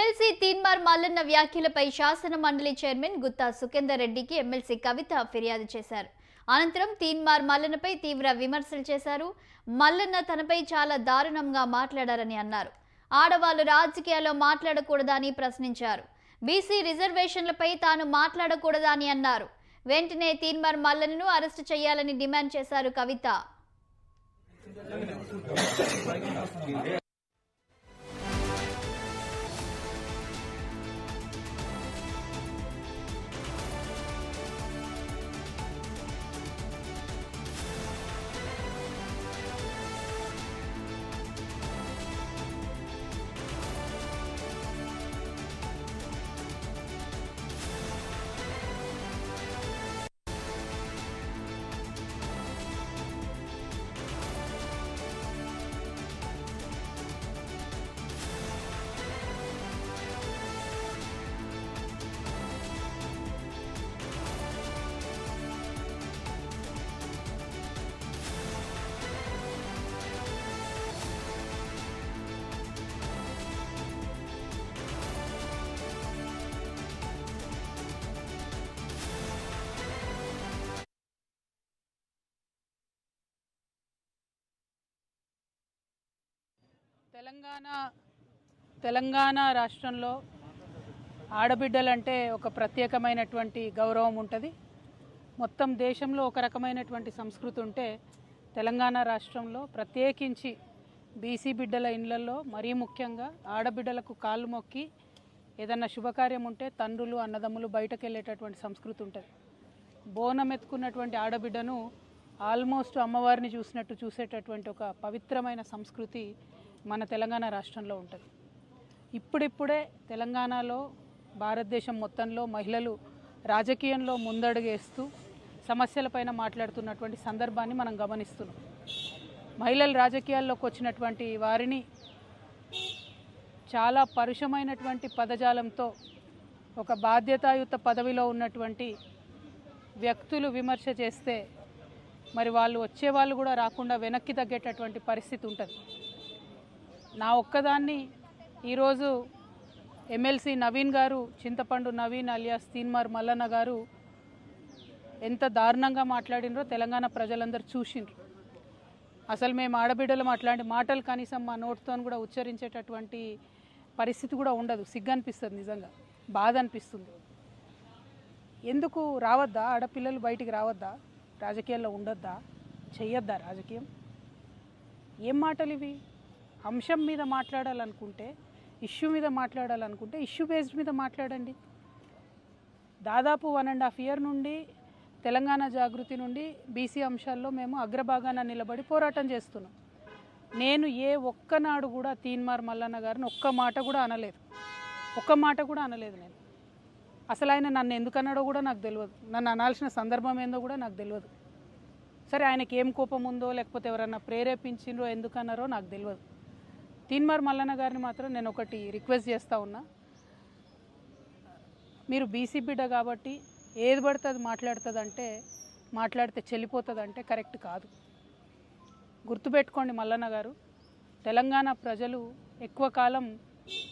MLC Teenmar Mallanna వ్యాఖ్యలపై శాసన మండలి చైర్మన్ గుత్తా సుఖేందర్ రెడ్డికి ఎమ్మెల్సీ కవిత ఫిర్యాదు చేశారు. అనంతరం తీన్మార్ మల్లన్నపై తీవ్ర విమర్శలు చేశారు. మల్లన్న తనపై చాలా దారుణంగా మాట్లాడారని అన్నారు. ఆడవాళ్లు రాజకీయాల్లో మాట్లాడకూడదని ప్రశ్నించారు. బీసీ రిజర్వేషన్లపై తాను మాట్లాడకూడదని అన్నారు. వెంటనే తీన్మార్ మల్లన్నను అరెస్టు చేయాలని డిమాండ్ చేశారు కవిత. తెలంగాణ రాష్ట్రంలో ఆడబిడ్డలంటే ఒక ప్రత్యేకమైనటువంటి గౌరవం ఉంటుంది. మొత్తం దేశంలో ఒక రకమైనటువంటి సంస్కృతి ఉంటే తెలంగాణ రాష్ట్రంలో ప్రత్యేకించి బీసీ బిడ్డల ఇళ్లలో మరీ ముఖ్యంగా ఆడబిడ్డలకు కాళ్ళు మొక్కి ఏదన్నా శుభకార్యం ఉంటే తండ్రులు అన్నదమ్ములు బయటకు వెళ్ళేటటువంటి సంస్కృతి ఉంటుంది. బోనం ఎత్తుకున్నటువంటి ఆడబిడ్డను ఆల్మోస్ట్ అమ్మవారిని చూసినట్టు చూసేటటువంటి ఒక పవిత్రమైన సంస్కృతి మన తెలంగాణ రాష్ట్రంలో ఉంటుంది. ఇప్పుడిప్పుడే తెలంగాణలో భారతదేశం మొత్తంలో మహిళలు రాజకీయంలో ముందడుగేస్తూ సమస్యలపైన మాట్లాడుతున్నటువంటి సందర్భాన్ని మనం గమనిస్తున్నాం. మహిళలు రాజకీయాల్లోకి వచ్చినటువంటి వారిని చాలా పరుషమైనటువంటి పదజాలంతో ఒక బాధ్యతాయుత పదవిలో ఉన్నటువంటి వ్యక్తులు విమర్శ చేస్తే మరి వాళ్ళు వచ్చేవాళ్ళు కూడా రాకుండా వెనక్కి తగ్గేటటువంటి పరిస్థితి ఉంటుంది. నా ఒక్కదాన్ని ఈరోజు ఎమ్మెల్సీ నవీన్ గారు, చింతపండు నవీన్ అలియాస్ తీన్మార్ మల్లన్న గారు ఎంత దారుణంగా మాట్లాడినరో తెలంగాణ ప్రజలందరూ చూసిండ్రు. అసలు మేము ఆడబిడ్డలు అట్లాంటి మాటలు కనీసం మా నోటితో కూడా ఉచ్చరించేటటువంటి పరిస్థితి కూడా ఉండదు. సిగ్గు అనిపిస్తుంది, నిజంగా బాధ అనిపిస్తుంది. ఎందుకు రావద్దా? ఆడపిల్లలు బయటికి రావద్దా? రాజకీయాల్లో ఉండొద్దా? చెయ్యొద్దా రాజకీయం? ఏం మాటలు ఇవి? అంశం మీద మాట్లాడాలనుకుంటే, ఇష్యూ మీద మాట్లాడాలనుకుంటే ఇష్యూ బేస్డ్ మీద మాట్లాడండి. దాదాపు 1.5 year నుండి తెలంగాణ జాగృతి నుండి బీసీ అంశాల్లో మేము అగ్రభాగాన నిలబడి పోరాటం చేస్తున్నాం. నేను ఏ ఒక్కనాడు కూడా తీన్మార్ మల్లన్న గారిని ఒక్క మాట కూడా అనలేదు. నేను అసలు ఆయన నన్ను ఎందుకన్నాడో కూడా నాకు తెలియదు. నన్ను అనాల్సిన సందర్భం ఏందో కూడా నాకు తెలియదు. సరే, ఆయనకి ఏం కోపం ఉందో లేకపోతే ఎవరన్నా ప్రేరేపించిండ్రో ఎందుకన్నారో నాకు తెలియదు. తీన్మార్ మల్లన్న గారిని మాత్రం నేను ఒకటి రిక్వెస్ట్ చేస్తూ ఉన్నా. మీరు బీసీ బిడ్డ కాబట్టి ఏది పడితే అది మాట్లాడితే చెల్లిపోతుందంటే కరెక్ట్ కాదు. గుర్తుపెట్టుకోండి మల్లన్న గారు, తెలంగాణ ప్రజలు ఎక్కువ కాలం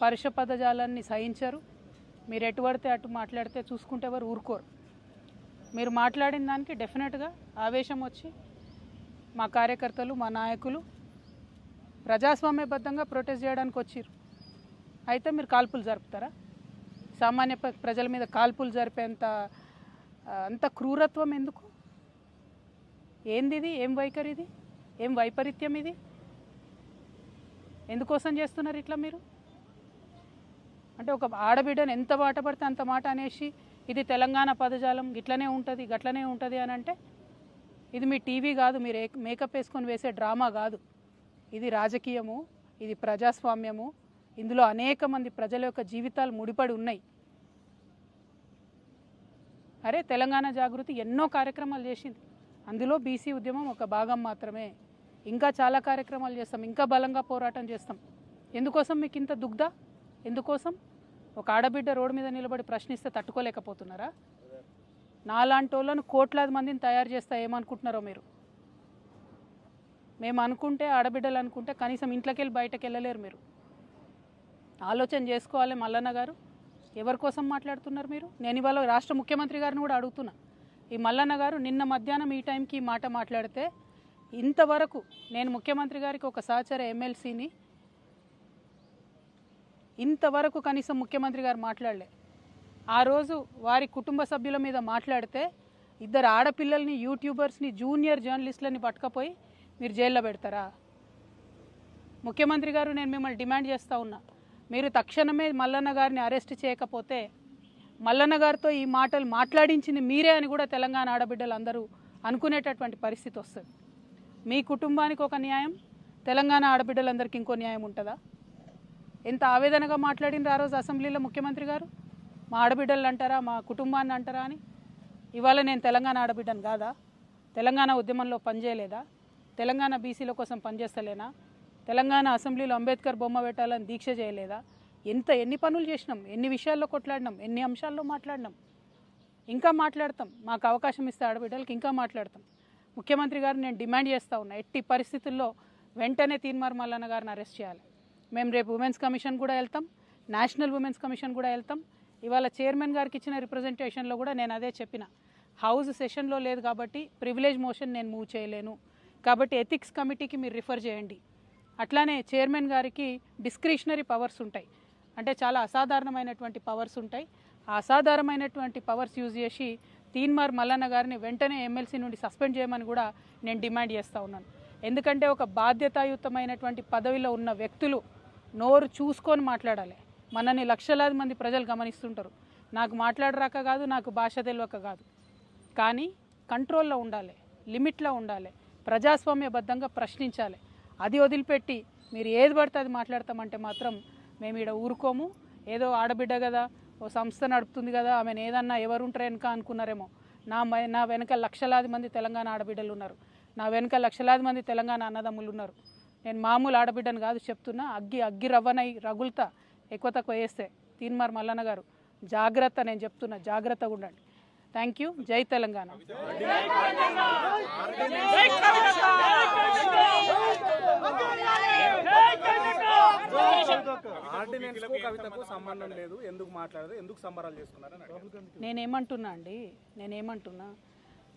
పరుష పదజాలాన్ని సహించరు. మీరు ఎటు పడితే అటు మాట్లాడితే చూసుకుంటే ఎవరు ఊరుకోరు. మీరు మాట్లాడిన దానికి డెఫినెట్గా ఆవేశం వచ్చి మా కార్యకర్తలు, మా నాయకులు ప్రజాస్వామ్యబద్ధంగా ప్రొటెస్ట్ చేయడానికి వచ్చారు. అయితే మీరు కాల్పులు జరుపుతారా? సామాన్య ప్రజల మీద కాల్పులు జరిపేంత అంత క్రూరత్వం ఎందుకు? ఏంది ఇది? ఏం వైఖరి ఇది? ఏం వైపరీత్యం ఇది? ఎందుకోసం చేస్తున్నారు ఇట్లా మీరు? అంటే ఒక ఆడబిడ్డను ఎంత మాట పడితే అంత మాట అనేసి ఇది తెలంగాణ పదజాలం గిట్లనే ఉంటుంది గట్లనే ఉంటుంది అని అంటే ఇది మీ టీవీ కాదు, మీరు మేకప్ వేసుకొని వేసే డ్రామా కాదు. ఇది రాజకీయము, ఇది ప్రజాస్వామ్యము. ఇందులో అనేక మంది ప్రజల యొక్క జీవితాలు ముడిపడి ఉన్నాయి. అరే, తెలంగాణ జాగృతి ఎన్నో కార్యక్రమాలు చేసింది. అందులో బీసీ ఉద్యమం ఒక భాగం మాత్రమే. ఇంకా చాలా కార్యక్రమాలు చేస్తాం, ఇంకా బలంగా పోరాటం చేస్తాం. ఎందుకోసం మీకు ఇంత దుగ్ధ? ఎందుకోసం? ఒక ఆడబిడ్డ రోడ్డు మీద నిలబడి ప్రశ్నిస్తే తట్టుకోలేకపోతున్నారా? నాలాంటి వాళ్ళను కోట్లాది మందిని తయారు చేస్తా ఏమనుకుంటున్నారో మీరు? మేము అనుకుంటే, ఆడబిడ్డలు అనుకుంటే కనీసం ఇంట్లోకి వెళ్ళి బయటకు వెళ్ళలేరు మీరు. ఆలోచన చేసుకోవాలి మల్లన్న గారు. ఎవరి కోసం మాట్లాడుతున్నారు మీరు? నేను ఇవాళ రాష్ట్ర ముఖ్యమంత్రి గారిని కూడా అడుగుతున్నా. ఈ మల్లన్న గారు నిన్న మధ్యాహ్నం ఈ టైంకి ఈ మాట మాట్లాడితే ఇంతవరకు నేను ముఖ్యమంత్రి గారికి ఒక సహచర ఎమ్మెల్సీని ఇంతవరకు కనీసం ముఖ్యమంత్రి గారు మాట్లాడలే. ఆ రోజు వారి కుటుంబ సభ్యుల మీద మాట్లాడితే ఇద్దరు ఆడపిల్లల్ని, యూట్యూబర్స్ని, జూనియర్ జర్నలిస్టులని పట్టుకపోయి మీరు జైల్లో పెడతారా? ముఖ్యమంత్రి గారు, నేను మిమ్మల్ని డిమాండ్ చేస్తూ ఉన్నా, మీరు తక్షణమే మల్లన్న గారిని అరెస్ట్ చేయకపోతే మల్లన్న గారితో ఈ మాటలు మాట్లాడించింది మీరే అని కూడా తెలంగాణ ఆడబిడ్డలు అందరూ అనుకునేటటువంటి పరిస్థితి వస్తుంది. మీ కుటుంబానికి ఒక న్యాయం, తెలంగాణ ఆడబిడ్డలందరికీ ఇంకో న్యాయం ఉంటుందా? ఎంత ఆవేదనగా మాట్లాడినారు ఆ రోజు అసెంబ్లీలో ముఖ్యమంత్రి గారు. మా ఆడబిడ్డలు అంటారా, మా కుటుంబాన్ని అంటారా అని. ఇవాళ నేను తెలంగాణ ఆడబిడ్డను కాదా? తెలంగాణ ఉద్యమంలో పనిచేయలేదా? తెలంగాణ బీసీల కోసం పనిచేస్తలేనా? తెలంగాణ అసెంబ్లీలో అంబేద్కర్ బొమ్మ పెట్టాలని దీక్ష చేయలేదా? ఎన్ని పనులు చేసినాం, ఎన్ని విషయాల్లో కొట్లాడినాం, ఎన్ని అంశాల్లో మాట్లాడినాం. ఇంకా మాట్లాడతాం, మాకు అవకాశం ఇస్తే ఆడబిడ్డలకి ఇంకా మాట్లాడతాం. ముఖ్యమంత్రి గారు నేను డిమాండ్ చేస్తూ ఉన్నా, ఎట్టి పరిస్థితుల్లో వెంటనే తీన్మార్ మల్లన్న గారిని అరెస్ట్ చేయాలి. మేము రేపు ఉమెన్స్ కమిషన్ కూడా వెళ్తాం, నేషనల్ ఉమెన్స్ కమిషన్ కూడా వెళ్తాం. ఇవాళ చైర్మన్ గారికి ఇచ్చిన రిప్రజెంటేషన్లో కూడా నేను అదే చెప్పిన, హౌస్ సెషన్లో లేదు కాబట్టి ప్రివిలేజ్ మోషన్ నేను మూవ్ చేయలేను, కాబట్టి ఎథిక్స్ కమిటీకి మీరు రిఫర్ చేయండి. అట్లానే చైర్మన్ గారికి డిస్క్రిషనరీ పవర్స్ ఉంటాయి, అంటే చాలా అసాధారణమైనటువంటి పవర్స్ ఉంటాయి. ఆ అసాధారణమైనటువంటి పవర్స్ యూజ్ చేసి తీన్మార్ మల్లన్న గారిని వెంటనే ఎమ్మెల్సీ నుండి సస్పెండ్ చేయమని కూడా నేను డిమాండ్ చేస్తూ ఉన్నాను. ఎందుకంటే ఒక బాధ్యతాయుతమైనటువంటి పదవిలో ఉన్న వ్యక్తులు నోరు చూసుకొని మాట్లాడాలి. మనని లక్షలాది మంది ప్రజలు గమనిస్తుంటారు. నాకు మాట్లాడరాక కాదు, నాకు భాష తెలియక కాదు, కానీ కంట్రోల్లో ఉండాలి, లిమిట్లో ఉండాలి, ప్రజాస్వామ్యబద్ధంగా ప్రశ్నించాలి. అది వదిలిపెట్టి మీరు ఏది పడితే అది మాట్లాడతామంటే మాత్రం మేము ఇక్కడ ఊరుకోము. ఏదో ఆడబిడ్డ కదా, ఓ సంస్థ నడుపుతుంది కదా, ఆమెను ఏదన్నా ఎవరుంటారు వెనక అనుకున్నారేమో. నా వెనక లక్షలాది మంది తెలంగాణ ఆడబిడ్డలు ఉన్నారు, నా వెనక లక్షలాది మంది తెలంగాణ అన్నదమ్ములు ఉన్నారు. నేను మామూలు ఆడబిడ్డను కాదు చెప్తున్నా. అగ్గి రవ్వనై రగులుతా ఎక్కువ తక్కువ వేస్తే. తీన్మార్ మల్లన్న గారు జాగ్రత్త, నేను చెప్తున్నా, జాగ్రత్తగా ఉండండి. Thank you. జై తెలంగాణ. సంబంధం లేదు, ఎందుకు మాట్లాడదు, ఎందుకు సంబరాలు చేసుకున్నారు? నేనేమంటున్నా,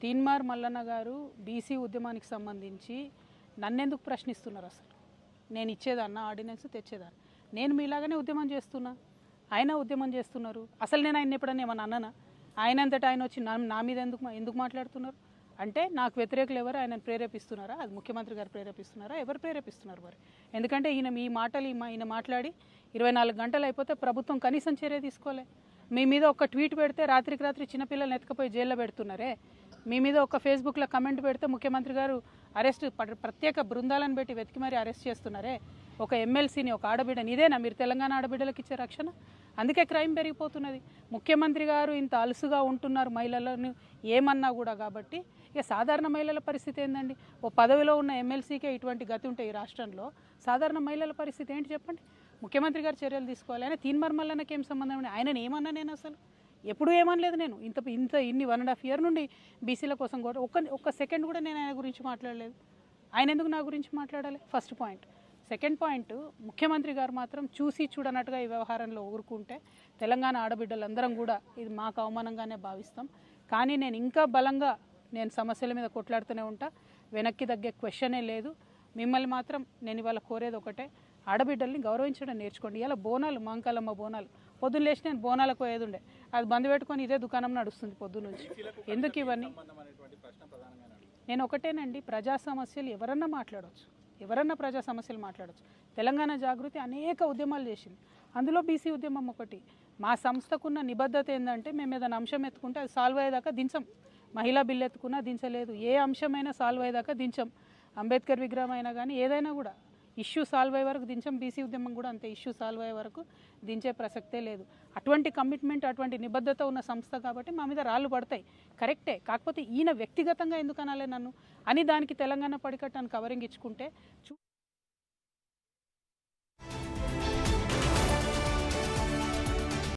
తీన్మార్ మల్లన్న గారు బీసీ ఉద్యమానికి సంబంధించి నన్నెందుకు ప్రశ్నిస్తున్నారు? అసలు నేను ఇచ్చేదాన్న ఆర్డినెన్స్ తెచ్చేదాన్ని. నేను మీలాగానే ఉద్యమం చేస్తున్నా, ఆయన ఉద్యమం చేస్తున్నారు. అసలు నేను ఆయన ఎప్పుడన్నా ఏమన్నా అన్నానా? ఆయన అంతటా ఆయన వచ్చి నా మీద ఎందుకు మాట్లాడుతున్నారు అంటే, నాకు వ్యతిరేకులు ఎవరు ఆయనను ప్రేరేపిస్తున్నారా? అది ముఖ్యమంత్రి గారు ప్రేరేపిస్తున్నారా? ఎవరు ప్రేరేపిస్తున్నారు మరి? ఎందుకంటే ఈయన మాట్లాడి 24 గంటలు అయిపోతే ప్రభుత్వం కనీసం చర్య తీసుకోలే. మీ మీద ఒక ట్వీట్ పెడితే రాత్రికి రాత్రి చిన్నపిల్లల్ని ఎత్తుకపోయి జైల్లో పెడుతున్నారే. మీ మీద ఒక ఫేస్బుక్లో కమెంట్ పెడితే ముఖ్యమంత్రి గారు ప్రత్యేక బృందాలను పెట్టి వెతికి మరీ అరెస్ట్ చేస్తున్నారే. ఒక ఎమ్మెల్సీని, ఒక ఆడబిడ్డని, ఇదేనా మీరు తెలంగాణ ఆడబిడ్డలకు ఇచ్చే రక్షణ? అందుకే క్రైమ్ పెరిగిపోతున్నది. ముఖ్యమంత్రి గారు ఇంత అలుసుగా ఉంటున్నారు మహిళలను ఏమన్నా కూడా. కాబట్టి ఇక సాధారణ మహిళల పరిస్థితి ఏందండి? ఓ పదవిలో ఉన్న ఎమ్మెల్సీకే ఇటువంటి గతి ఉంటే ఈ రాష్ట్రంలో సాధారణ మహిళల పరిస్థితి ఏంటి చెప్పండి? ముఖ్యమంత్రి గారు చర్యలు తీసుకోవాలి. ఆయన తీన్మార్ మల్లన్నకి ఏం సంబంధం? ఆయనను ఏమన్నా నేను అసలు ఎప్పుడు ఏమనలేదు. నేను ఇన్ని 1.5 years నుండి బీసీల కోసం కూడా ఒక్క సెకండ్ కూడా నేను ఆయన గురించి మాట్లాడలేదు. ఆయన ఎందుకు నా గురించి మాట్లాడాలి? First point. సెకండ్ పాయింట్, ముఖ్యమంత్రి గారు మాత్రం చూసి చూడనట్టుగా ఈ వ్యవహారంలో ఊరుకుంటే తెలంగాణ ఆడబిడ్డలందరం కూడా ఇది మాకు అవమానంగానే భావిస్తాం. కానీ నేను ఇంకా బలంగా సమస్యల మీద కొట్లాడుతూనే ఉంటా. వెనక్కి తగ్గే క్వశ్చనే లేదు. మిమ్మల్ని మాత్రం నేను ఇవాళ కోరేది ఒకటే, ఆడబిడ్డల్ని గౌరవించడం నేర్చుకోండి. ఇలా బోనాలు, మాంకాలమ్మ బోనాలు, పొద్దున్న లేచి నేను బోనాలకు పోయేది ఉండే, అది బంద్ పెట్టుకొని ఇదే దుకాణం నడుస్తుంది పొద్దున్న నుంచి. ఎందుకు ఇవన్నీ? నేను ఒకటేనండి, ప్రజా సమస్యలు ఎవరన్నా మాట్లాడవచ్చు, ఎవరన్నా ప్రజా సమస్యలు మాట్లాడవచ్చు. తెలంగాణ జాగృతి అనేక ఉద్యమాలు చేసింది, అందులో బీసీ ఉద్యమం ఒకటి. మా సంస్థకున్న నిబద్ధత ఏంటంటే, మేము ఏదైనా అంశం ఎత్తుకుంటే అది సాల్వ్ అయ్యేదాకా దించం. మహిళా బిల్లు ఎత్తుకున్నా దించలేదు, ఏ అంశమైనా సాల్వ్ అయ్యేదాకా దించం. అంబేద్కర్ విగ్రహం అయినా కానీ ఏదైనా కూడా ఇష్యూ సాల్వ్ అయ్యే వరకు దించం. బీసీ ఉద్యమం కూడా అంతే, ఇష్యూ సాల్వ్ అయ్యే వరకు దించే ప్రసక్తే లేదు. అటువంటి కమిట్మెంట్, అటువంటి నిబద్ధత ఉన్న సంస్థ కాబట్టి మా మీద రాళ్ళు పడతాయి, కరెక్టే. కాకపోతే ఈయన వ్యక్తిగతంగా ఎందుకు అనాలే నన్ను అని దానికి తెలంగాణ పడికట్టాను కవరింగ్ ఇచ్చుకుంటే